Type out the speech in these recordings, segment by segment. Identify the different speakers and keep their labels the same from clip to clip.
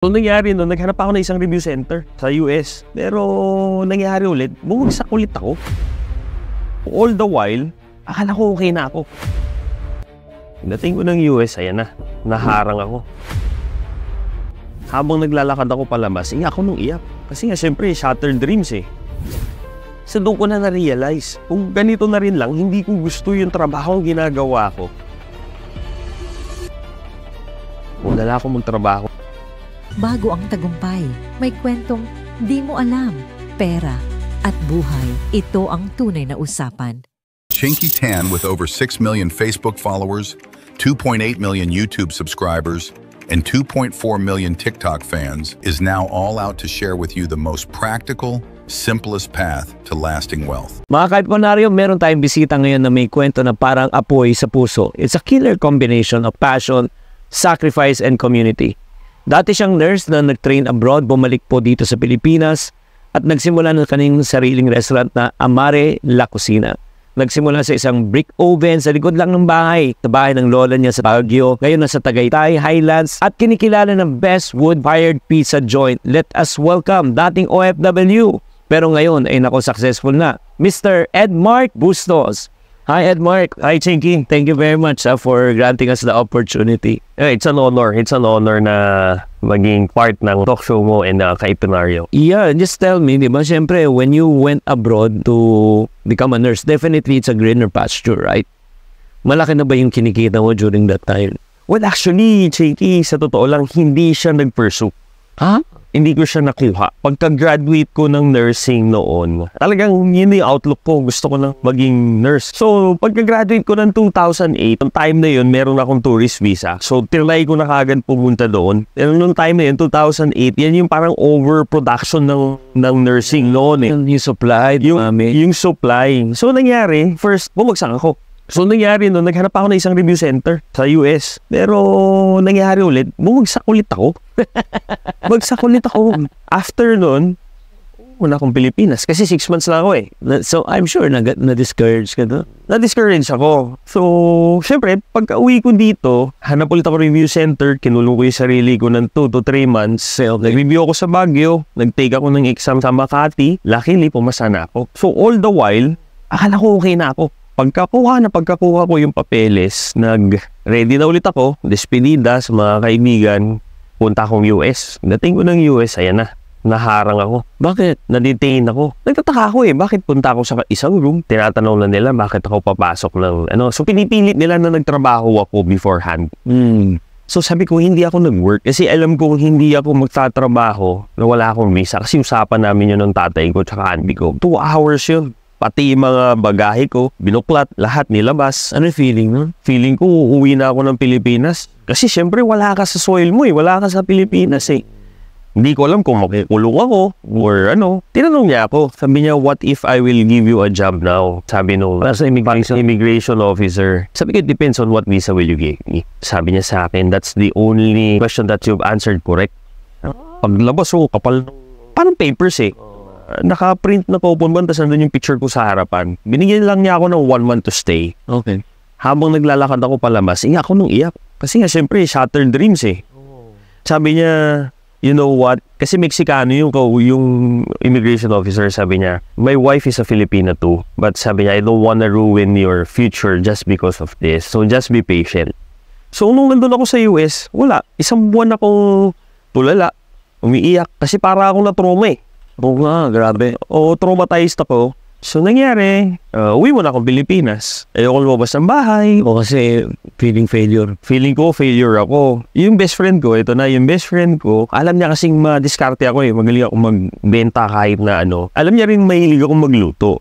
Speaker 1: So nangyari nun, naghanap ako ng isang review center sa US. Pero nangyari ulit, bumagsak ulit ako. All the while, akala ko okay na ako. Dating ko ng US, ayan na, naharang ako. Habang naglalakad ako palabas, iyak ako nung iyak. Kasi nga syempre, shattered dreams eh. So doon ko na na-realize, kung ganito na rin lang, hindi ko gusto yung trabaho ginagawa ko. Wala akong magtrabaho.
Speaker 2: Bago ang tagumpay, may kwentong di mo alam. Pera at buhay, ito ang tunay na usapan.
Speaker 3: Chinky Tan, with over 6 million Facebook followers, 2.8 million YouTube subscribers, and 2.4 million TikTok fans, is now all out to share with you the most practical, simplest path to lasting wealth.
Speaker 4: Mga kaipkonaryo, meron tayong bisita ngayon na may kwento na parang apoy sa puso. It's a killer combination of passion, sacrifice, and community. Dati siyang nurse na nag-train abroad, bumalik po dito sa Pilipinas at nagsimula ng kanyang sariling restaurant na Amare La Cocina. Nagsimula sa isang brick oven sa likod lang ng bahay, sa bahay ng lola niya sa Baguio. Ngayon nasa Tagaytay, Highlands at kinikilala ng best wood-fired pizza joint. Let us welcome dating OFW. Pero ngayon ay successful na, Mr. Edmark Bustos. Hi Edmark. Hi Chinky. Thank you very much for granting us the opportunity.
Speaker 1: It's an honor. It's an honor na maging part ng talk show mo and Kaipkonario.
Speaker 4: Yeah, just tell me, di ba, syempre, when you went abroad to become a nurse, definitely it's a greener pasture, right? Malaki na ba yung kinikita mo during that time?
Speaker 1: Well, actually, Chinky, sa totoo lang, hindi siya nag-pursue.
Speaker 4: Ha?
Speaker 1: Hindi ko siya nakuha. Pagka-graduate ko ng nursing noon, talagang yun yung outlook ko. Gusto ko nang maging nurse. So, pagka-graduate ko ng 2008, yung time na yun, meron akong tourist visa. So, tinry ko na kagad pumunta doon. Pero nung time na yun, 2008, yan yung parang overproduction ng nursing noon eh.
Speaker 4: Yung supply,
Speaker 1: yung supply. So, nangyari, first, bumagsak ako. So, nangyari nun, naghanap ako ng isang review center sa US. Pero, nangyari ulit, bumagsak ulit ako. Bagsak ulit ako. After nun, wala akong Pilipinas. Kasi 6 months lang ako eh.
Speaker 4: So, I'm sure na-discourage ka doon.
Speaker 1: Na-discourage ako. So, syempre, pagka uwi ko dito, hanap ulit ako review center, kinulong ko yung sarili ko ng 2 to 3 months. So, nag-review ako sa Baguio, nag-take ako ng exam sa Makati. Luckily, pumasa na ako. So, all the while, akala ko okay na ako. Pagkakuha ko yung papeles, nag-ready na ulit ako, despedida sa mga kaibigan, punta akong US. Dating ko ng US, ayan na, naharang ako.
Speaker 4: Bakit?
Speaker 1: Na-detain ako. Nagtataka ako eh, bakit punta ako sa isang room? Tinatanong na nila, bakit ako papasok ng ano. So, pinipilit nila na nagtrabaho ako beforehand. So, sabi ko, hindi ako nag-work. Kasi alam ko, hindi ako magtatrabaho na wala akong visa. Kasi usapan namin yun ng tatay ko tsaka auntie ko. 2 hours yun. Pati yung mga bagahe ko, binuklat, lahat nilabas.
Speaker 4: Ano yung feeling nun?
Speaker 1: Feeling ko, uuwi na ako ng Pilipinas. Kasi syempre, wala ka sa soil mo eh. Wala ka sa Pilipinas eh. Hindi ko alam kung makukulong ako or ano. Tinanong niya ako. Sabi niya, what if I will give you a job now? Sabi nung immigration officer. Sabi ko, it depends on what visa will you give me. Sabi niya sa akin, that's the only question that you've answered correct. Paglabas ko, kapal, parang papers eh. Naka-print na coupon band, tapos nandun yung picture ko sa harapan. Binigyan lang niya ako ng 1 month to stay.
Speaker 4: Okay.
Speaker 1: Habang naglalakad ako palabas, iyak ako nung iyak. Kasi nga, syempre, shattered dreams eh. Sabi niya, you know what? Kasi Mexicano yung immigration officer, sabi niya, my wife is a Filipina too. But sabi niya, I don't wanna ruin your future just because of this. So, just be patient. So, nung nandun ako sa US, wala. 1 buwan akong tulala, umiiyak. Kasi para akong na-trauma eh.
Speaker 4: Oo nga, grabe.
Speaker 1: O, traumatized ako. So, nangyari, uwi mo na akong Pilipinas. Ayoko lumabas ng bahay.
Speaker 4: O kasi feeling failure.
Speaker 1: Feeling ko, failure ako. Yung best friend ko, ito na, yung best friend ko, alam niya kasing madiskarte ako eh. Magaling ako magbenta kahit na ano. Alam niya rin mahilig akong magluto.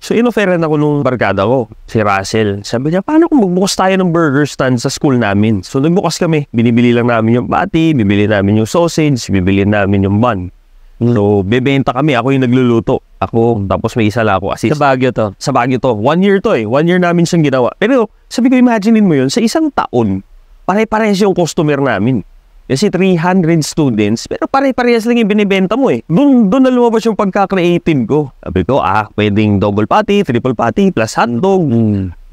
Speaker 1: So, inoferan ako nung barkada ko, si Russell. Sabi niya, paano kung magbukas tayo ng burger stand sa school namin? So, nagbukas kami. Binibili lang namin yung patty, bibili namin yung sausage, bibili namin yung bun. So, bebenta kami. Ako yung nagluluto. Ako, tapos may isa lang ako assist.
Speaker 4: Sa Baguio to?
Speaker 1: Sa Baguio to. 1 year to eh. 1 year namin siyang ginawa. Pero, sabi ko, imaginein mo yun, sa isang taon, pare-parehas yung customer namin. Kasi 300 students, pero pare-parehas lang yung binibenta mo eh. Doon na lumabas yung pagka-creative ko. Sabi ko, pwedeng double patty, triple patty, plus hotdog,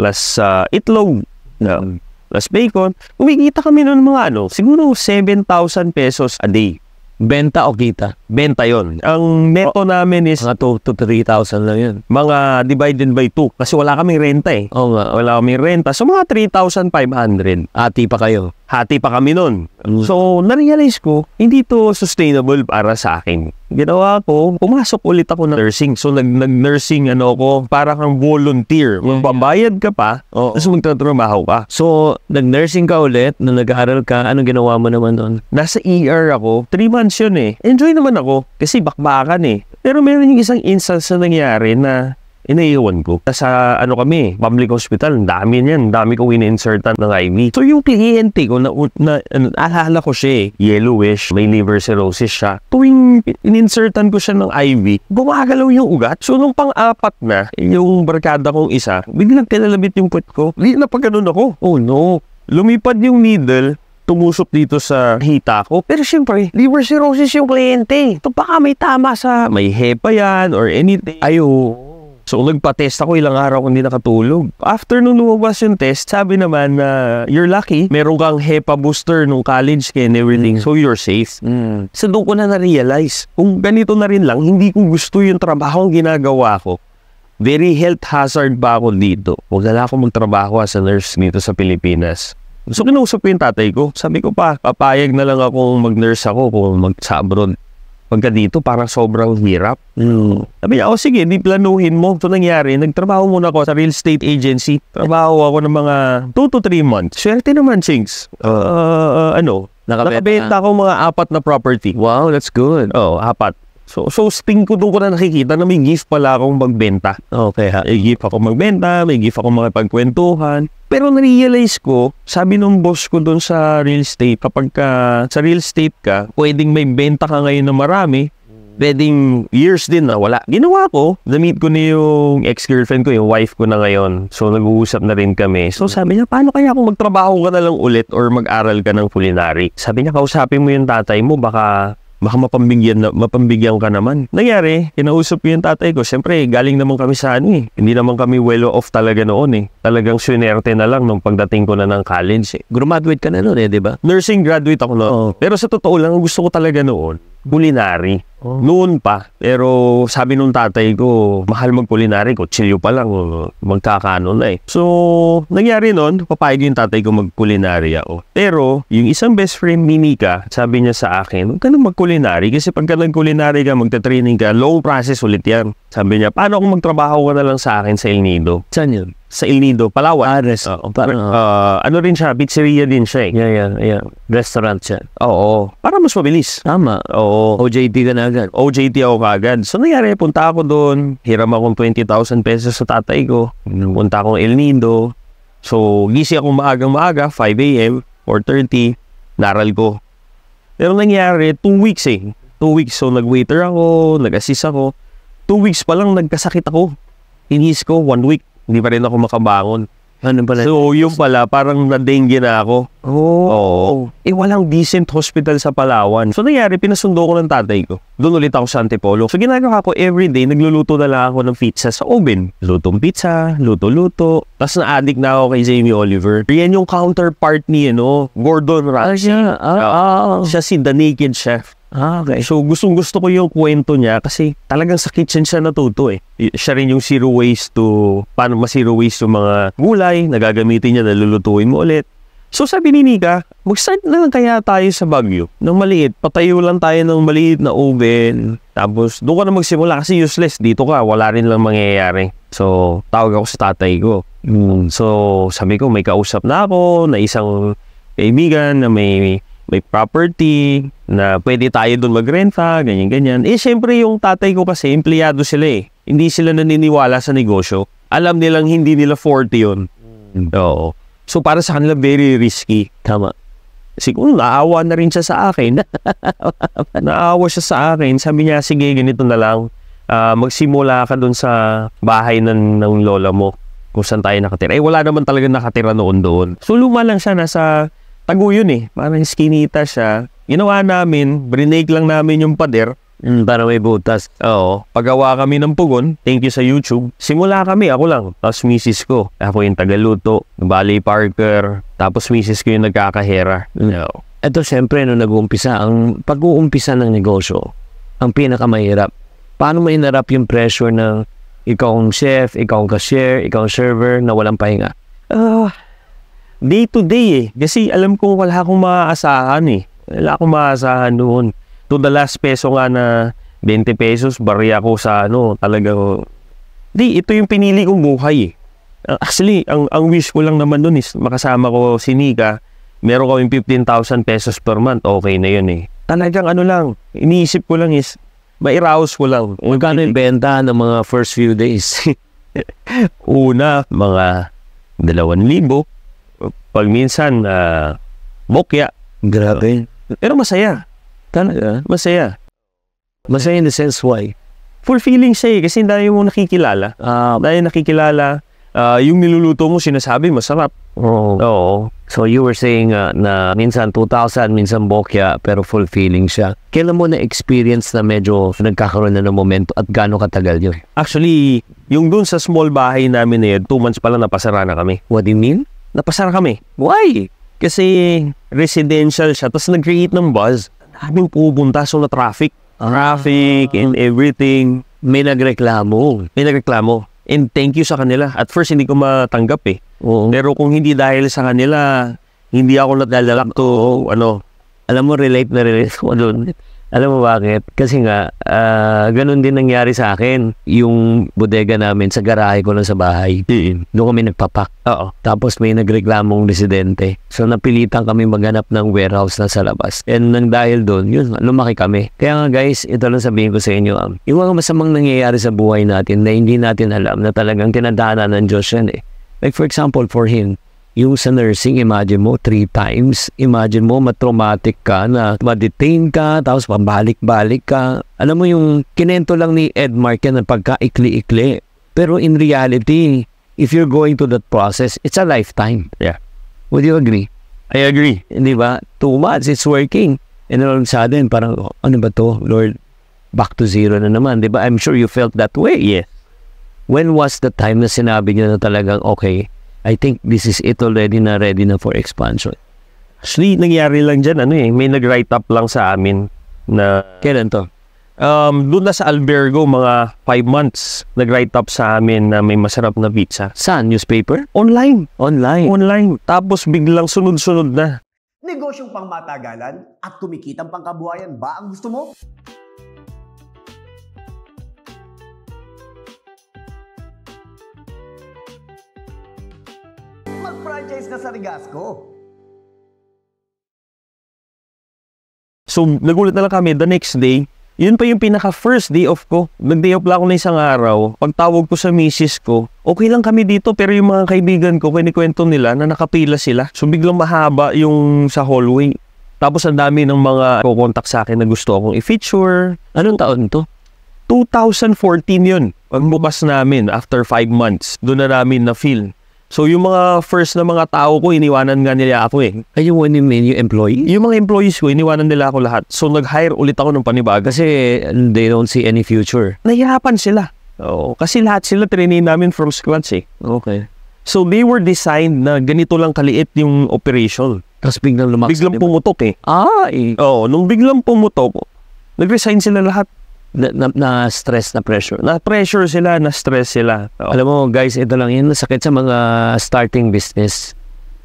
Speaker 1: plus itlog. plus bacon. Kumikita kami noon mga siguro 7,000 pesos a day.
Speaker 4: Benta o kita?
Speaker 1: Benta yon. Ang neto namin is
Speaker 4: Mga 2 to 3,000 lang yun.
Speaker 1: mga divided by 2 kasi wala kaming renta eh.
Speaker 4: Oo nga.
Speaker 1: Wala kaming renta. So mga 3,500.
Speaker 4: Ati pa kayo.
Speaker 1: Hati pa kami nun. So, na-realize ko, hindi to sustainable para sa akin. Ginawa ko, pumasok ulit ako ng nursing. So, nag-nursing ako, para kang volunteer. Magbabayad ka pa, tapos magtatrabaho ka.
Speaker 4: So, nag-nursing ka ulit, nung nag-aaral ka, anong ginawa mo naman doon?
Speaker 1: Nasa ER ako, 3 months yun eh. Enjoy naman ako, kasi bakbakan eh. Pero meron yung isang instance na nangyari na inaiwan ko. Sa kami, public hospital, dami niyan. Dami ko in-insertan ng IV. So yung kliyente ko, alala ko siya yellowish, may liver cirrhosis siya. Tuwing in-insertan ko siya ng IV, gumagalaw yung ugat. So nung pang-apat na, yung barkada kong isa, biglang kinalabit yung puwet ko. Napagano'n ako. Oh no. Lumipad yung needle, tumusok dito sa hita ko. Pero syempre, liver cirrhosis yung kliyente. Ito baka may tama sa may HEPA yan or anything. So, nagpa-test ako, ilang araw kung hindi nakatulog. After nung lumabas yung test, sabi naman na you're lucky, meron kang HEPA booster nung college and everything, so you're safe. So, doon ko na-realize, kung ganito na rin lang, hindi ko gusto yung trabaho ang ginagawa ko. Very health hazard ba ako dito? Huwag na ako magtrabaho as a nurse dito sa Pilipinas. So, kinausap ko yung tatay ko. Sabi ko pa, papayag na lang akong mag-nurse ako kung sa abroad. Pagka dito, parang sobrang hirap. Sabi niya, sige, di planuhin mo. Ito nangyari, nagtrabaho muna ako sa real estate agency. Trabaho ako ng mga 2 to 3 months. Swerte naman, Chinks. Nakabenta ako mga 4 na property.
Speaker 4: Wow, that's good.
Speaker 1: 4. So sting ko doon ko na nakikita na may gift pala akong magbenta.
Speaker 4: Okay ha.
Speaker 1: May gift ako magbenta, may gift ako makipagkwentuhan. Pero na-realize ko, sabi nung boss ko doon sa real estate, kapag sa real estate ka, pwedeng may benta ka ngayon na marami, pwedeng years din na wala. Ginawa ko, na-meet ko na yung ex-girlfriend ko, yung wife ko na ngayon. So nag-uusap na rin kami. So sabi niya, paano kaya kung magtrabaho ka na lang ulit or mag-aral ka ng culinary? Sabi niya, kausapin mo yung tatay mo, baka mapambigyan ka naman. Nangyari, kinausap ko yung tatay ko. Siyempre, galing naman kami sa Hindi naman kami well off talaga noon eh. Talagang swinerte na lang nung pagdating ko na ng college eh.
Speaker 4: Graduate ka na noon di ba?
Speaker 1: Nursing graduate ako noon. Pero sa totoo lang, gusto ko talaga noon, culinary. Noon pa. Pero sabi nung tatay ko, mahal mag-culinary. Kutsilyo pa lang, magkakano na eh. So, nangyari noon, papayag yung tatay ko mag-culinary ako. Pero, yung isang best friend, Minika, sabi niya sa akin, huwag ka na mag-culinary. Kasi pagka nag-culinary ka, magta-training ka, long process ulit yan. Sabi niya, paano kung magtrabaho ka na lang sa akin sa El Nido?
Speaker 4: Saan yun?
Speaker 1: Sa El Nido, Palawan. Ano rin siya, pizzeria din siya eh.
Speaker 4: Yeah. Restaurant siya.
Speaker 1: Oo. Para mas mabilis.
Speaker 4: Tama.
Speaker 1: Oo.
Speaker 4: OJT ka na agad.
Speaker 1: OJT ako kagad. So nangyari, punta ako doon. Hiram akong 20,000 pesos sa tatay ko. Punta akong El Nido. So, gising ako maagang-maaga, 5 a.m. 4:30. Naral ko. Pero nangyari, 2 weeks eh. 2 weeks. So, nag-waiter ako, nag-assist ako. 2 weeks pa lang nagkasakit ako. Inis ko, 1 week. Hindi pa rin ako makabangon.
Speaker 4: Ano pala?
Speaker 1: So, yung pala, parang na-dengue na ako. Oo. Walang decent hospital sa Palawan. So, nangyari, pinasundo ko ng tatay ko. Doon ulit ako sa Antipolo. So, ginagawa ko everyday, nagluluto na lang ako ng pizza sa oven. Lutong pizza, luto-luto. Tapos na-addict na ako kay Jamie Oliver. Yan yung counterpart ni, Gordon Ramsay. Siya si The Naked Chef.
Speaker 4: Okay.
Speaker 1: So, gustong-gusto ko yung kwento niya kasi talagang sa kitchen siya natuto eh. Siya rin yung zero waste to, paano ma-zero waste yung mga gulay, nagagamitin niya, nalulutuin mo ulit. So, sabi ni Nika, mag-start na lang kaya tayo sa Baguio ng maliit. Patayo lang tayo ng maliit na oven. Tapos, doon ka na magsimula kasi useless. Dito ka, wala rin lang mangyayari. So, tawag ako sa tatay ko. So, sabi ko, may kausap na ako na isang kaibigan na may property, na pwede tayo doon magrenta, ganyan-ganyan. Siyempre yung tatay ko kasi, empleyado sila eh. Hindi sila naniniwala sa negosyo. Alam nilang hindi nila forte yun. Oo. So, para sa kanila, very risky.
Speaker 4: Tama.
Speaker 1: Siguro, naawa na rin siya sa akin. Naawa siya sa akin. Sabi niya, sige, ganito na lang. Magsimula ka doon sa bahay ng lola mo kung saan tayo nakatira. Wala naman talaga nakatira noon doon. So, luma lang siya, nasa Taguyon eh. Parang skinita siya. Ginawa namin, brinake lang namin yung pader.
Speaker 4: Para may butas.
Speaker 1: Oo. Paggawa kami ng pugon, thank you sa YouTube. Simula kami, ako lang. Tapos misis ko. Ako yung tagaluto. Bali Parker. Tapos misis ko yung nagkakahera. Oo.
Speaker 4: Ito syempre, nung nag-uumpisa, ang pag-uumpisa ng negosyo, ang pinakamahirap. Paano mo inarap yung pressure ng ikaw ang chef, ikaw ang cashier, ikaw ang server na walang pahinga?
Speaker 1: Day to day eh. Kasi alam ko wala akong maaasahan eh. Wala akong maaasahan noon. To the last peso nga na 20 pesos, bari ako sa talagang... ito yung pinili kong buhay eh. Actually, ang wish ko lang naman doon is makasama ko si Nika. Meron kaming 15,000 pesos per month. Okay na yun eh. Talagang lang, iniisip ko lang is, mairaos ko lang.
Speaker 4: Magkano yung benta ng mga first few days?
Speaker 1: Una, mga 2,000. Pag minsan, bokya.
Speaker 4: Grabe.
Speaker 1: Pero masaya. Talaga, masaya.
Speaker 4: Masaya in the sense why?
Speaker 1: Fulfilling siya eh, kasi dahil mo nakikilala. Dahil nakikilala, yung niluluto mo, sinasabi, masarap. Oo.
Speaker 4: So you were saying na minsan 2,000, minsan bokya, pero fulfilling siya. Kailan mo na-experience na medyo nagkakaroon na ng momento at gaano katagal yun?
Speaker 1: Actually, yung dun sa small bahay namin na yun, 2 months pa lang napasara na kami.
Speaker 4: What do you mean?
Speaker 1: Napasara kami. Why? Kasi residential siya, tapos nag-create ng buzz. Daming pupunta, so na traffic. Traffic and everything.
Speaker 4: May nagreklamo.
Speaker 1: And thank you sa kanila. At first, hindi ko matanggap eh.
Speaker 4: Oo.
Speaker 1: Pero kung hindi dahil sa kanila, hindi ako nadalak to,
Speaker 4: Alam mo, relate ko doon. Alam mo bakit? Kasi nga, ganun din nangyari sa akin. Yung bodega namin sa garahe ko lang sa bahay. Doon kami nagpapak.
Speaker 1: Oo.
Speaker 4: Tapos may nagreklamong residente. So napilitan kami maghanap ng warehouse na sa labas. And nang dahil doon, yun, lumaki kami. Kaya nga guys, ito lang sabihin ko sa inyo. Yung mga masamang nangyayari sa buhay natin na hindi natin alam na talagang tinadhana ng Diyos yan eh. Like for example, for him, yung sa nursing, imagine mo, 3 times. Imagine mo, matraumatic ka na ma-detain ka, tapos pabalik-balik ka. Alam mo yung kinento lang ni Ed Mark yan na pagka-ikli-ikli. Pero in reality, if you're going to that process, it's a lifetime.
Speaker 1: Yeah.
Speaker 4: Would you agree?
Speaker 1: I agree.
Speaker 4: Hindi ba? 2 months, it's working. And all of a sudden, parang, ano ba to? Lord, back to zero na naman. Di ba? I'm sure you felt that way.
Speaker 1: Yes.
Speaker 4: When was the time na sinabi niyo na talagang, okay, I think this is it already na ready na for expansion?
Speaker 1: Actually, nangyari lang dyan, may nag-write up lang sa amin na...
Speaker 4: Kailan to?
Speaker 1: Doon na sa Albergo, mga 5 months, nag-write up sa amin na may masarap na pizza.
Speaker 4: Saan? Newspaper?
Speaker 1: Online.
Speaker 4: Online.
Speaker 1: Tapos biglang sunod-sunod na.
Speaker 5: Negosyong pangmatagalan at kumikitang pangkabuhayan ba ang gusto mo? Mag-franchise na sa Rigasco.
Speaker 1: So, nagulat na lang kami the next day. Yun pa yung pinaka-first day off ko. Nag-day off lang ako na isang araw. Pagtawag ko sa misis ko, okay lang kami dito, pero yung mga kaibigan ko, kinikwento nila na nakapila sila. So, biglang mahaba yung sa hallway. Tapos, ang dami ng mga kukontak sa akin na gusto akong i-feature.
Speaker 4: Anong taon to?
Speaker 1: 2014 yun. Pagbukas namin, after 5 months, doon na namin na-feel. So, yung mga first na mga tao ko, iniwanan nga nila ako eh.
Speaker 4: Ay, yung one yung employee?
Speaker 1: Yung mga employees ko, iniwanan nila ako lahat. So, nag-hire ulit ako ng panibaga.
Speaker 4: Kasi they don't see any future.
Speaker 1: Nahihirapan sila. Oo. Kasi lahat sila training namin from scratch eh.
Speaker 4: Okay.
Speaker 1: So, they were designed na ganito lang kaliit yung operation.
Speaker 4: Tapos biglang lumakas.
Speaker 1: Biglang pumutok eh. Oo. Nung biglang pumutok, nag-resign sila lahat.
Speaker 4: Na-stress, na pressure.
Speaker 1: Na-pressure sila, na-stress sila.
Speaker 4: Alam mo guys, ito lang yun, sakit sa mga starting business.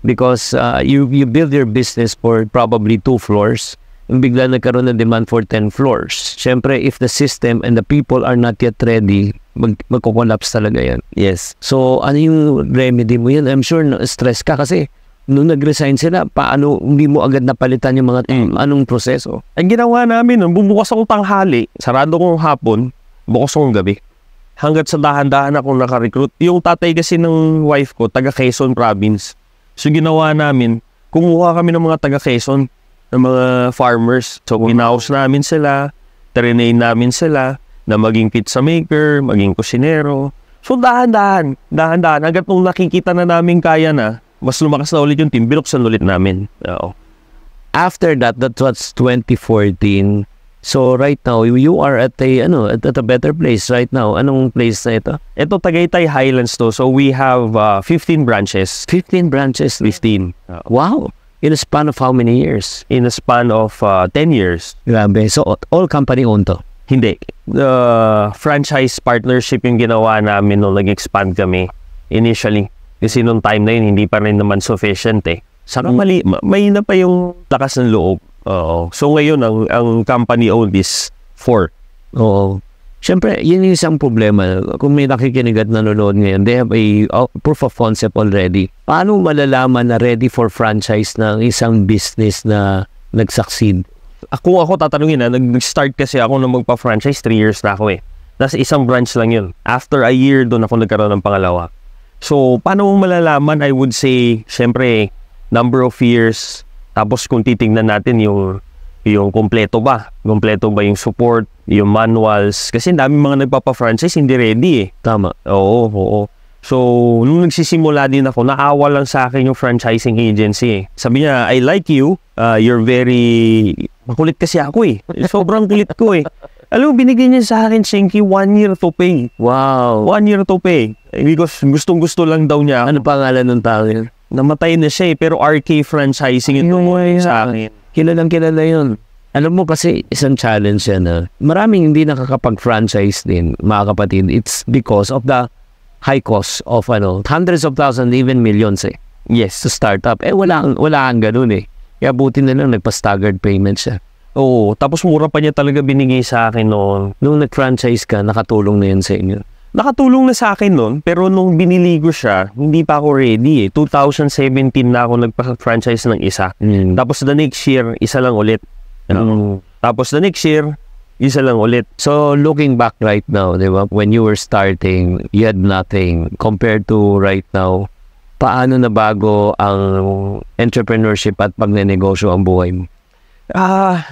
Speaker 4: Because you build your business for probably 2 floors. Bigla nagkaroon ng demand for 10 floors. Siyempre, if the system and the people are not yet ready, magko-collapse talaga yan.
Speaker 1: Yes.
Speaker 4: So, ano yung remedy mo yan? I'm sure stress ka kasi nung nag-resign sila, paano hindi mo agad napalitan yung mga anong proseso?
Speaker 1: Ang ginawa namin, bubukas akong tanghali, sarado kong hapon, bukas akong gabi. Hanggat sa dahan-dahan akong nakarecruit. Yung tatay kasi ng wife ko, taga Quezon Province. So ginawa namin, kumuha kami ng mga taga Quezon, ng mga farmers. So in-house namin sila, train namin sila, na maging pizza maker, maging kusinero. So dahan-dahan, hanggat nung nakikita na namin kaya na, mas lumakas na ulit yung team, binuksan ulit namin. Oo.
Speaker 4: After that was 2014, So right now, you are at a better place right now. Anong place na ito?
Speaker 1: Ito, Tagaytay Highlands to. So we have 15 branches.
Speaker 4: 15 branches.
Speaker 1: 15.
Speaker 4: Wow. In a span of how many years?
Speaker 1: In a span of 10 years.
Speaker 4: Grabe. So all company owned to?
Speaker 1: Hindi. The franchise partnership yung ginawa namin nung nag-expand kami initially. Kasi nung time na yun, hindi pa rin naman sufficient eh. Saka may na pa yung lakas ng loob. Oo. So ngayon, ang company owned is 4.
Speaker 4: Oo. Siyempre, yun yung isang problema. Kung may nakikinig at nanonood ngayon, they have a proof of concept already. Paano malalaman na ready for franchise ng isang business na nag-succeed?
Speaker 1: Kung ako tatanungin nag-start kasi ako na magpa-franchise, 3 years na ako eh. Nasa isang branch lang yun. After a year, doon ako nagkaroon ng pangalawa. So, paano mo malalaman? I would say, syempre, number of years. Tapos kung titingnan natin yung kompleto ba yung support, yung manuals. Kasi dami mga nagpapa-franchise, hindi ready eh.
Speaker 4: Tama.
Speaker 1: Oo. So, nung nagsisimula din ako, naawa lang sa akin yung franchising agency eh. Sabi niya, I like you. You're very... Makulit kasi ako eh. Sobrang kulit ko eh. Alam mo, binigyan niya sa akin, Shinky, 1 year to pay.
Speaker 4: Wow.
Speaker 1: 1 year to pay. Because gustong-gusto lang daw niya.
Speaker 4: Ano pangalan ng tao yun?
Speaker 1: Namatay na siya eh, pero RK Franchising ito sa akin.
Speaker 4: Kilalang kilala yun. Alam mo kasi isang challenge yan na maraming hindi nakakapag-franchise din, mga kapatid. It's because of the high cost of hundreds of thousands, even millions eh.
Speaker 1: Yes.
Speaker 4: Sa startup. Wala kang ganun eh. Kaya buti na lang nagpa-staggered payment siya.
Speaker 1: Oo, tapos mura pa niya talaga binigay sa akin noon.
Speaker 4: Nung nag-franchise ka, nakatulong na yun sa inyo?
Speaker 1: Nakatulong na sa akin noon, pero nung binili ko siya, hindi pa ako ready eh. 2017 na ako nagpa-franchise ng isa. Tapos the next year, isa lang ulit. Tapos the next year, isa lang ulit.
Speaker 4: So looking back right now, di ba? When you were starting, you had nothing. Compared to right now, paano na bago ang entrepreneurship at pagnenegosyo ang buhay mo?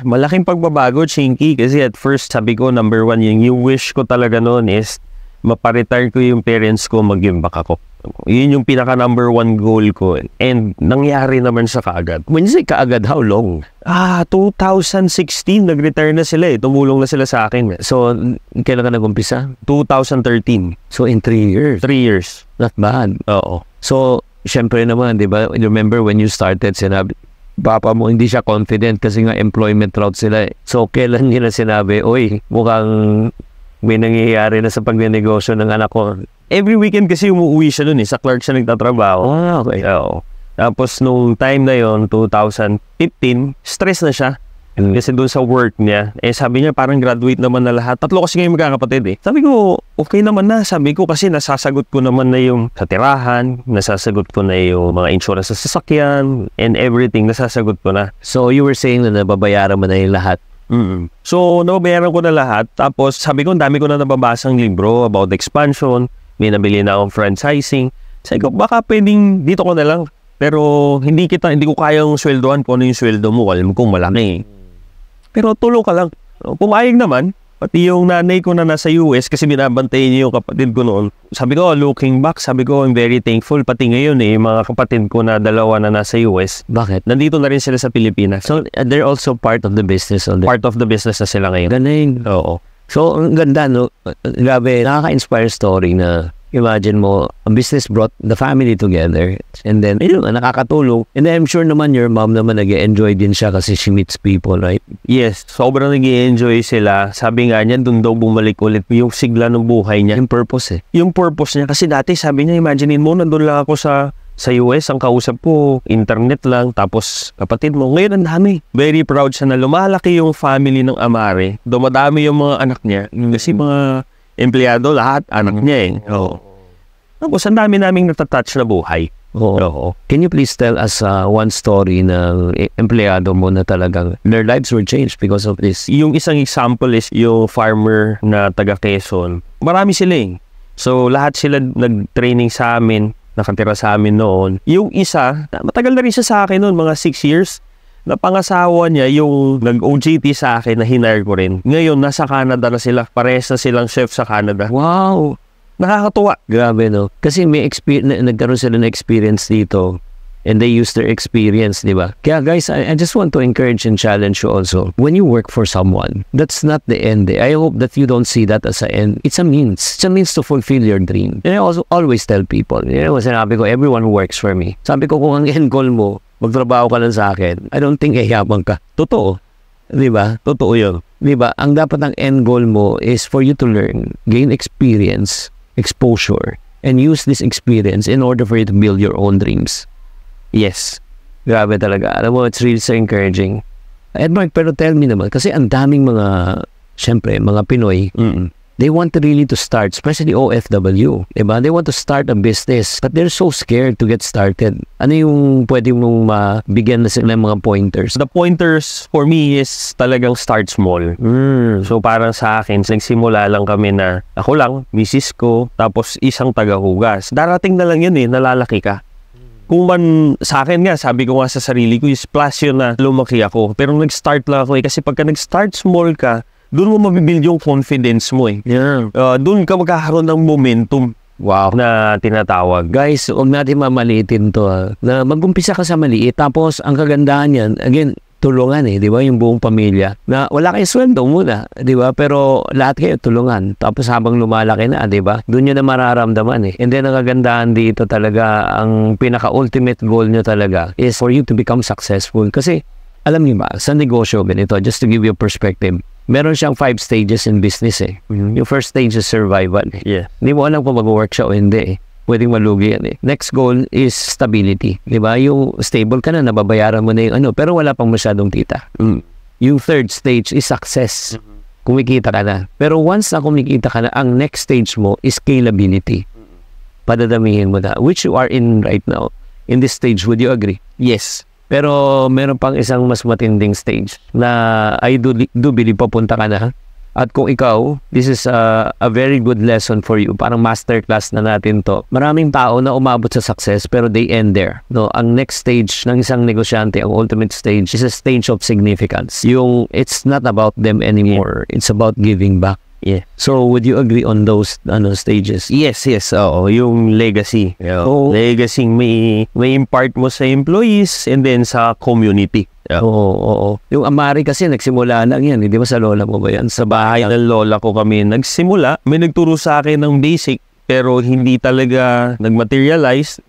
Speaker 1: Malaking pagbabago, Chinky. Kasi at first, sabi ko, number 1, yung wish ko talaga noon is maparetire ko yung parents ko, mag-give back ako. Yun yung pinaka number 1 goal ko. And nangyari naman siya kaagad.
Speaker 4: When you say kaagad, how long?
Speaker 1: 2016, nag-retire na sila eh. Tumulong na sila sa akin.
Speaker 4: So, kailan ka nag-umpisa?
Speaker 1: 2013.
Speaker 4: So, in 3 years?
Speaker 1: 3 years.
Speaker 4: Not bad.
Speaker 1: Oo.
Speaker 4: So, syempre naman, di ba? Remember when you started, sinabi, papa mo hindi siya confident kasi nga employment route sila eh. So, kailan nila sinabi, oy, mukhang may nangyayari na sa pagnenegosyo ng anak ko.
Speaker 1: Every weekend kasi umuwi siya dun eh. Sa Clark siya nagtatrabaho.
Speaker 4: Okay.
Speaker 1: Oo. Tapos nung time na yon 2015, stress na siya. Kasi dun sa work niya, sabi niya parang graduate naman na lahat. 3 kasi ngayon magkakapatid eh. Sabi ko, okay naman na. Sabi ko kasi nasasagot ko naman na yung sa tirahan, nasasagot ko na yung mga insurance sa sasakyan, and everything, nasasagot ko na.
Speaker 4: So you were saying na nababayaran mo na yung lahat?
Speaker 1: So, nababayaran ko na lahat. Tapos, sabi ko, ang dami ko na nababasang libro about expansion. May nabili na akong franchising. Sabi ko, baka pwedeng dito ko na lang. Pero, hindi ko kayang sweldoan kung ano yung sweldo mo. Alam kong malaki. Pero, tulong ka lang. Pumayag naman. Pati yung nanay ko na nasa US, kasi binabantayin niya yung kapatid ko noon. Sabi ko, looking back, sabi ko, I'm very thankful. Pati ngayon yung mga kapatid ko na 2 na nasa US.
Speaker 4: Bakit?
Speaker 1: Nandito na rin sila sa Pilipinas.
Speaker 4: So, they're also part of the business.
Speaker 1: Part of the business na sila ngayon.
Speaker 4: Galing.
Speaker 1: Oo.
Speaker 4: So, ang ganda, no? Grabe, nakaka-inspire story na imagine mo, ang business brought the family together and then, nakakatulong. And I'm sure naman your mom naman nag-enjoy din siya kasi she meets people, right?
Speaker 1: Yes, sobrang nag-enjoy sila. Sabi nga niya, doon daw bumalik ulit yung sigla ng buhay niya.
Speaker 4: Yung purpose eh.
Speaker 1: Yung purpose niya. Kasi dati sabi niya, imaginein mo, nandun lang ako sa US, ang kausap ko, internet lang, tapos kapatid mo. Ngayon ang dami. Very proud siya na lumalaki yung family ng Amare. Dumadami yung mga anak niya. Kasi mga empleyado, lahat, anak niya eh. Oo. Tapos, ang dami naming natatouch na buhay.
Speaker 4: Oo. Can you please tell us one story na empleyado mo na talagang their lives were changed because of this?
Speaker 1: Yung isang example is yung farmer na taga Quezon. Marami sila eh. So, lahat sila nag-training sa amin, nakatira sa amin noon. Yung isa, matagal na rin siya sa akin noon, mga 6 years. Napangasawa niya yung nag-OJT sa akin na hinire ko rin. Ngayon, nasa Canada na sila. Parehas na silang chef sa Canada.
Speaker 4: Wow!
Speaker 1: Nakakatuwa.
Speaker 4: Grabe, no? Kasi may nagkaroon sila ng experience dito and they use their experience, di ba? Kaya guys, I just want to encourage and challenge you also. When you work for someone, that's not the end. I hope that you don't see that as an end. It's a means. It's a means to fulfill your dream. And I also always tell people, sinabi ko, everyone who works for me. Sabi ko, kung ang end goal mo, magtrabaho ka lang sa akin, I don't think yabang ka. Totoo. Di ba? Totoo yun. Di ba? Ang dapat ang end goal mo is for you to learn, gain experience, exposure, and use this experience in order for you to build your own dreams. Yes. Grabe talaga. Alam mo, it's really so encouraging. Edmark, pero tell me naman, kasi ang daming mga, syempre, mga Pinoy, they want really to start, especially OFW, diba? They want to start a business, but they're so scared to get started. Ano yung pwede mong mabigyan na sila ng mga pointers?
Speaker 1: The pointers for me is talagang start small. So parang sa akin, nagsimula lang kami na ako lang, misis ko, tapos isang tagahugas. Darating na lang yun nalalaki ka. Kung man, sa akin nga, sabi ko nga sa sarili ko, is plus yun na lumaki ako. Pero nag-start lang ako kasi pagka nag-start small ka, doon mo mabibuild yung confidence mo
Speaker 4: Yeah.
Speaker 1: Doon ka magkakaroon ng momentum.
Speaker 4: Wow.
Speaker 1: Na tinatawag.
Speaker 4: Guys, huwag natin mamaliitin to. Na mag-umpisa ka sa maliit, tapos ang kagandahan yan, again, tulungan di ba? Yung buong pamilya. Na wala kayong sweldo muna, di ba? Pero lahat kayo tulungan. Tapos habang lumalaki na, di ba? Doon nyo na mararamdaman And then ang kagandahan dito talaga, ang pinaka-ultimate goal nyo talaga is for you to become successful. Kasi, alam niyo ba, sa negosyo, ganito, just to give you a perspective, meron siyang 5 stages in business Yung first stage is survival
Speaker 1: Yeah.
Speaker 4: Hindi mo alam kung mag-work siya o hindi Pwedeng malugi yan Next goal is stability. Di ba? Yung stable ka na, nababayaran mo na yung pero wala pang masyadong kita. Yung third stage is success. Kumikita ka na. Pero once na kumikita ka na, ang next stage mo is scalability. Padadamihin mo na, which you are in right now. In this stage, would you agree?
Speaker 1: Yes.
Speaker 4: Pero meron pang isang mas matinding stage na I do believe papunta ka na. At kung ikaw, this is a very good lesson for you. Parang masterclass na natin to. Maraming tao na umabot sa success pero they end there. No, ang next stage ng isang negosyante, ang ultimate stage is a stage of significance. Yung it's not about them anymore. It's about giving back.
Speaker 1: Yeah.
Speaker 4: So would you agree on those stages?
Speaker 1: Yes. Oo, yung legacy. Legacy may impart mo sa employees and then sa community.
Speaker 4: Oo. Yung Amari kasi nagsimula lang yan. Hindi ba sa lola mo ba yan? Sa bahay
Speaker 1: ng lola ko kami nagsimula. May nagturo sa akin ng basic pero hindi talaga nagmaterialize.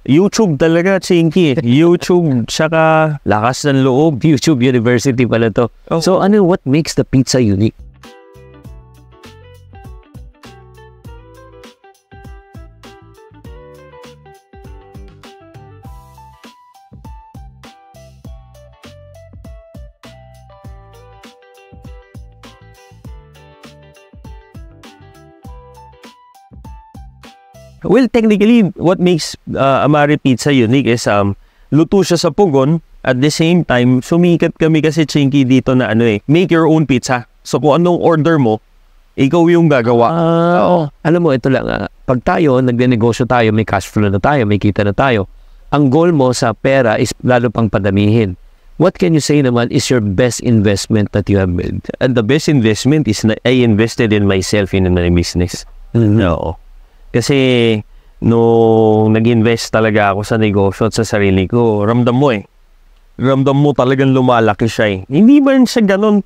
Speaker 1: YouTube talaga, Chinky. YouTube, tsaka lakas ng loob.
Speaker 4: YouTube University pala to. So what makes the pizza unique?
Speaker 1: Well, technically, what makes Amari Pizza unique is luto siya sa pugon. At the same time, sumikat kami kasi, Chinky, dito na make your own pizza. So kung anong order mo, ikaw yung gagawa.
Speaker 4: Alam mo, ito lang. Pag tayo, nagnegosyo tayo, may cash flow na tayo, may kita na tayo. Ang goal mo sa pera is lalo pang padamihin. What can you say naman is your best investment that you have made?
Speaker 1: And the best investment is na I invested in myself in my business. No. Kasi, nung nag-invest talaga ako sa negosyo at sa sarili ko, ramdam mo talagang lumalaki siya Hindi man siya ganun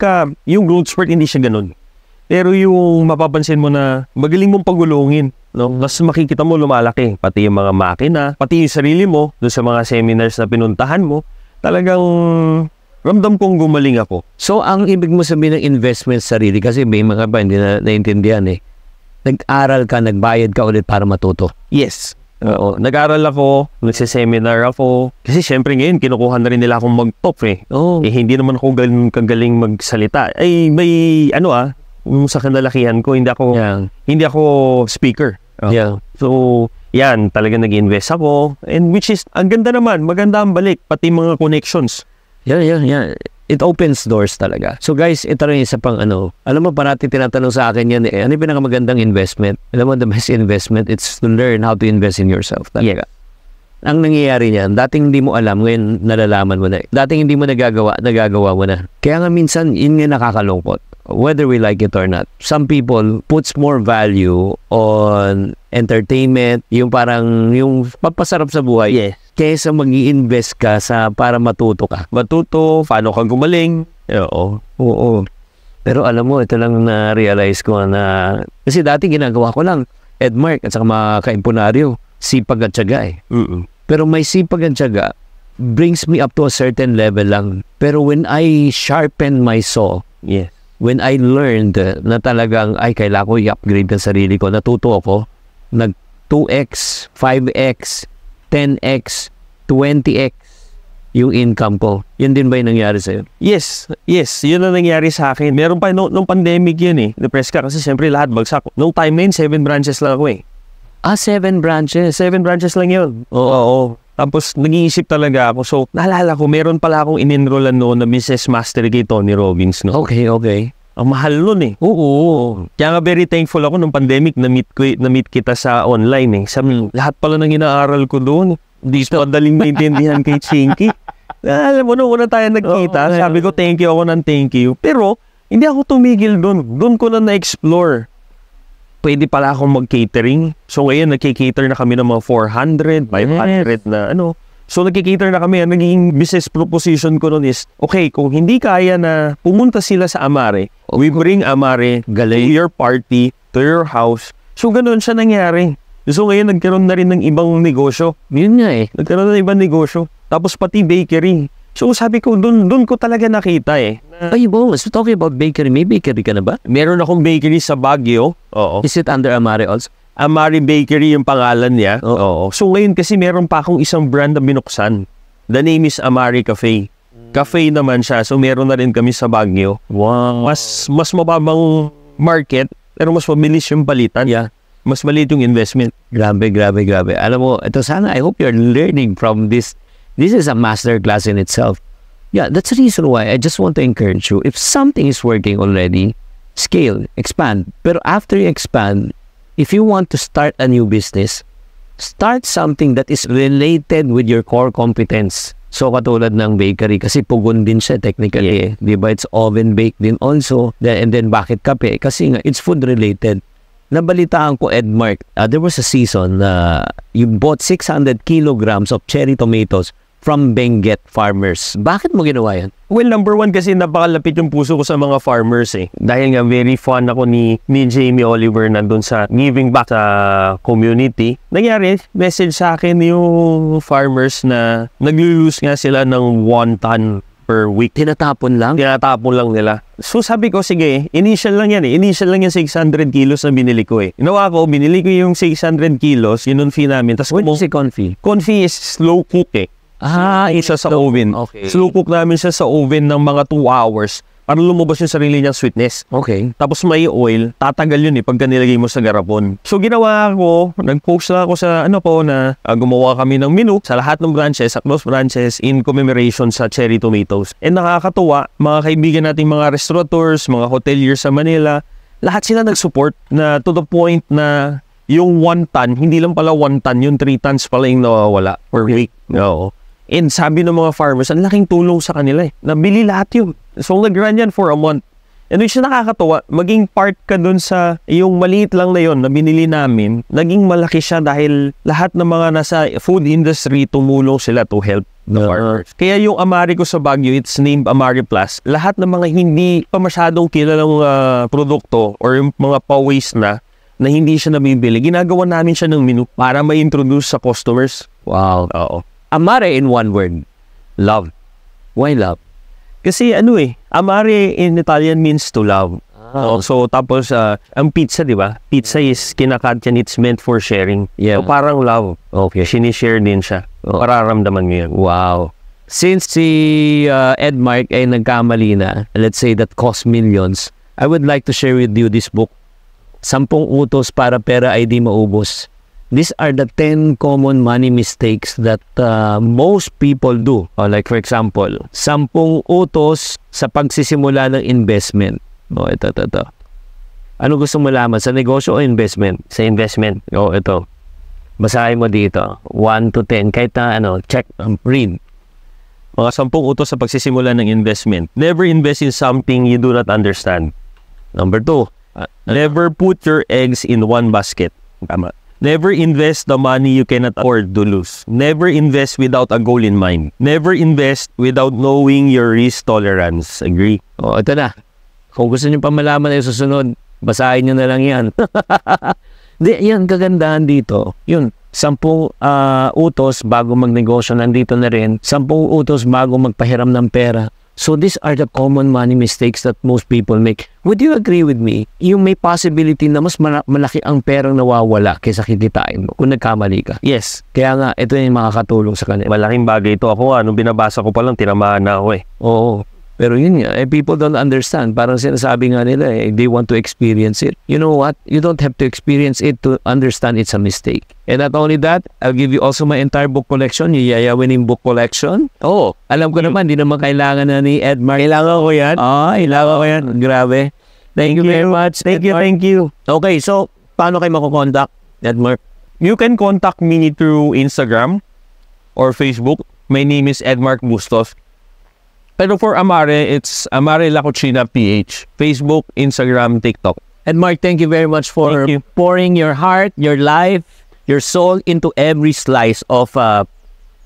Speaker 1: yung growth spurt, hindi siya ganun. Pero yung mapapansin mo na magaling mong pagulungin, mas makikita mo lumalaki. Pati yung mga makina, pati yung sarili mo, doon sa mga seminars na pinuntahan mo, talagang ramdam kong gumaling ako.
Speaker 4: So, ang ibig mo sabihin ng investment sa sarili, kasi may mga ba hindi na naintindihan nag-aral ka, nagbayad ka ulit para matuto.
Speaker 1: Yes. Oo. Nag-aral ako, nagsiseminar ako. Kasi syempre ngayon, kinukuha na rin nila akong mag-top hindi naman ako kagaling magsalita. May yung sa kanalakihan ko, hindi ako speaker. So, yan, talaga nag-invest ako. And which is, ang ganda naman, maganda ang balik, pati mga connections.
Speaker 4: Yeah. It opens doors talaga. So guys, ito rin isa pang alam mo, parati tinatanong sa akin yan ano yung pinakamagandang investment? Alam mo, the best investment, it's to learn how to invest in yourself talaga. Ang nangyayari niyan, dating hindi mo alam, ngayon nalalaman mo na. Dating hindi mo nagagawa mo na. Kaya nga minsan, yun nga nakakalungkot. Whether we like it or not. Some people puts more value on entertainment, yung parang yung papasarap sa buhay.
Speaker 1: Yes.
Speaker 4: Kaysa mag-i-invest ka sa para matuto ka.
Speaker 1: Matuto, paano ka gumaling. Oo.
Speaker 4: Oo. Pero alam mo, ito lang na-realize ko na, kasi dati ginagawa ko lang, Edmark at saka mga kaimpunaryo, sipag at tiyaga eh. Pero may sipag at tiyaga brings me up to a certain level lang. Pero when I sharpen my saw,
Speaker 1: Yes.
Speaker 4: when I learned na talagang, ay, kailangan ko i-upgrade ang sarili ko, natuto ako, nag 2x, 5x, 10x, 20x yung income ko. Yun din ba yung nangyari sa'yo?
Speaker 1: Yes. Yun ang nangyari sa akin. Meron pa nung pandemic yun eh. Depressed ka kasi siyempre lahat bagsak. Nung time na yun, 7 branches lang ako eh.
Speaker 4: 7 branches.
Speaker 1: 7 branches lang yun. Oo. Tapos nag-iisip talaga ako. So, naalala ko, meron pala akong in-enrollan noon na Business Master kay Tony Robbins. No?
Speaker 4: Okay.
Speaker 1: Ang mahal nun eh.
Speaker 4: Oo.
Speaker 1: Kaya nga very thankful ako nung pandemic na-meet kita sa online eh. Lahat pala ng inaaral ko doon. Hindi pa madaling maintindihan kay Chinky. Alam mo, nung una tayo nagkita, sabi ko thank you. Pero, hindi ako tumigil doon. Doon ko na na-explore. Pwede pala akong mag-catering. So ngayon, nagki-cater na kami ng mga 400, 500 na ano. So nagki-cater na kami. Ang naging business proposition ko noon is, okay, kung hindi kaya na pumunta sila sa Amare, we bring Amare to your party, to your house. So ganun siya nangyari. So ngayon, nagkaroon na rin ng ibang negosyo.
Speaker 4: Yun nga eh.
Speaker 1: Nagkaroon na ng ibang negosyo. Tapos pati bakery. So sabi ko, dun ko talaga nakita eh.
Speaker 4: Ay, boss, talking about bakery, may bakery ka na ba?
Speaker 1: Meron akong bakery sa Baguio. Oo.
Speaker 4: Is it under Amare also?
Speaker 1: Amari Bakery yung pangalan niya. Oo. So ngayon kasi meron pa akong isang brand na binuksan. The name is Amari Cafe. Cafe naman siya. So meron na rin kami sa Baguio.
Speaker 4: Wow.
Speaker 1: Mas mababang market, pero mas mabilis yung palitan.
Speaker 4: Yeah.
Speaker 1: Mas maliit yung investment.
Speaker 4: Grabe. Alam mo, ito sana, I hope you're learning from this. This is a master class in itself. Yeah, that's the reason why I just want to encourage you. If something is working already, scale, expand. Pero after you expand, if you want to start a new business, start something that is related with your core competence. So, katulad ng bakery, kasi pugon din siya technically. Yeah. Diba? It's oven-baked din also. And then, bakit kape? Kasi nga, it's food-related. Nabalitaan ko, Edmark, there was a season na you bought 600 kilograms of cherry tomatoes from Benguet farmers. Bakit mo ginawa yan?
Speaker 1: Well, number one kasi napakalapit yung puso ko sa mga farmers eh. Dahil nga very fun ako ni Jamie Oliver nandun sa giving back sa community. Nangyari, message sa akin yung farmers na nag-lose nga sila ng 1 ton per week.
Speaker 4: Tinatapon lang
Speaker 1: nila. So sabi ko, sige, initial lang yan eh. Initial lang yung 600 kilos na binili ko eh. Ginawa ko, binili ko yung 600 kilos, yun yung fee namin.
Speaker 4: What is the confit?
Speaker 1: Confit is slow cook eh. Isa sa oven.
Speaker 4: Okay.
Speaker 1: Slow cook namin siya sa oven ng mga 2 hours para lumabas yung sarili niyang sweetness.
Speaker 4: Okay.
Speaker 1: Tapos may oil, tatagal yun eh pagka nilagay mo sa garapon. So ginawa ko, nag-post lang ako sa gumawa kami ng menu sa lahat ng branches, across branches in commemoration sa cherry tomatoes. And nakakatuwa, mga kaibigan nating mga restaurateurs, mga hoteliers sa Manila, lahat sila nag-support na to the point na yung 1 ton, hindi lang pala 1 ton, yung 3 tons pala yung nawawala per week. Oo. And sabi ng mga farmers, ang laking tulong sa kanila eh. Nabili lahat yun. So, nag-run yan for a month. And which nakakatawa, maging part ka dun sa yung maliit lang na yun na binili namin, naging malaki siya dahil lahat ng mga nasa food industry tumulong sila to help the farmers. Kaya yung Amari ko sa Baguio, it's named Amari Plus. Lahat ng mga hindi pa masyadong kilalang produkto or yung mga pa-waste na hindi siya nabibili, ginagawa namin siya ng menu para ma-introduce sa customers.
Speaker 4: Wow.
Speaker 1: Oo.
Speaker 4: Amare in one word. Love. Why love?
Speaker 1: Kasi amare in Italian means to love. So tapos ang pizza, di ba? Pizza is kinakat yan, it's meant for sharing.
Speaker 4: Yeah.
Speaker 1: So parang love.
Speaker 4: Okay.
Speaker 1: Sinishare din siya. Pararamdaman mo yan.
Speaker 4: Wow. Since si Edmark ay nagkamali na, let's say that cost millions, I would like to share with you this book, 10 utos para pera ay di maubos. These are the 10 common money mistakes that most people do. Like for example, 10 utos sa pagsisimula ng investment. Ito. Ano gusto mo malaman? Sa negosyo o investment?
Speaker 1: Sa investment.
Speaker 4: Ito. Basahin mo dito. 1 to 10. Kahit na check, read.
Speaker 1: Mga 10 utos sa pagsisimula ng investment. Never invest in something you do not understand. Number 2, never put your eggs in one basket. Tama. Never invest the money you cannot afford to lose. Never invest without a goal in mind. Never invest without knowing your risk tolerance. Agree?
Speaker 4: O, ito na. Kung gusto nyo pa malaman na yung susunod, basahin nyo na lang yan. Di, yan, kagandahan dito. Yun, 10 utos bago magnegosyo, nandito na rin. 10 utos bago magpahiram ng pera. So these are the common money mistakes that most people make. Would you agree with me? Yung may possibility na mas malaki ang perang nawawala kaysa kikitain mo kung nagkamali ka.
Speaker 1: Yes.
Speaker 4: Kaya nga, ito yung makakatulong sa kanila.
Speaker 1: Malaking bagay ito. Ako nung binabasa ko pa lang, tinamaan na ako eh.
Speaker 4: Oo. Pero yun nga, people don't understand. Parang sinasabi nga nila, they want to experience it. You know what? You don't have to experience it to understand it's a mistake. And not only that, I'll give you also my entire book collection, yung Yaya Winning book collection. Oh, alam ko naman, di naman kailangan na ni Edmark.
Speaker 1: Kailangan ko yan.
Speaker 4: Kailangan ko yan. Grabe. Thank you very much.
Speaker 1: Thank you.
Speaker 4: Okay, so, paano kayo makukontak, Edmark?
Speaker 1: You can contact me through Instagram or Facebook. My name is Edmark Bustos. Pero for Amare, it's Amare La Cucina PH. Facebook, Instagram, TikTok.
Speaker 4: Edmark, thank you very much for pouring your heart, your life, your soul into every slice of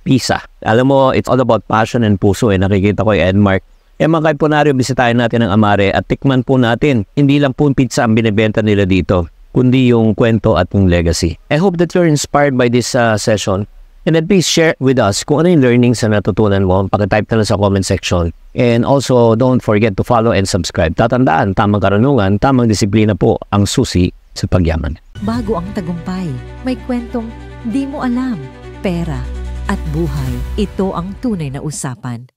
Speaker 4: pizza. Alam mo, it's all about passion and puso. Nakikita ko Edmark. Mga kaipunaryo, bisitahin natin ang Amare at tikman po natin. Hindi lang po pizza ang binibenta nila dito, kundi yung kwento at yung legacy. I hope that you're inspired by this session. And then please share with us kung ano yung learnings na natutunan mo. Pag-type na lang sa comment section. And also, don't forget to follow and subscribe. Tatandaan, tamang karunungan, tamang disiplina po ang susi sa pagyaman.
Speaker 2: Bago ang tagumpay, may kwentong di mo alam. Pera at buhay, ito ang tunay na usapan.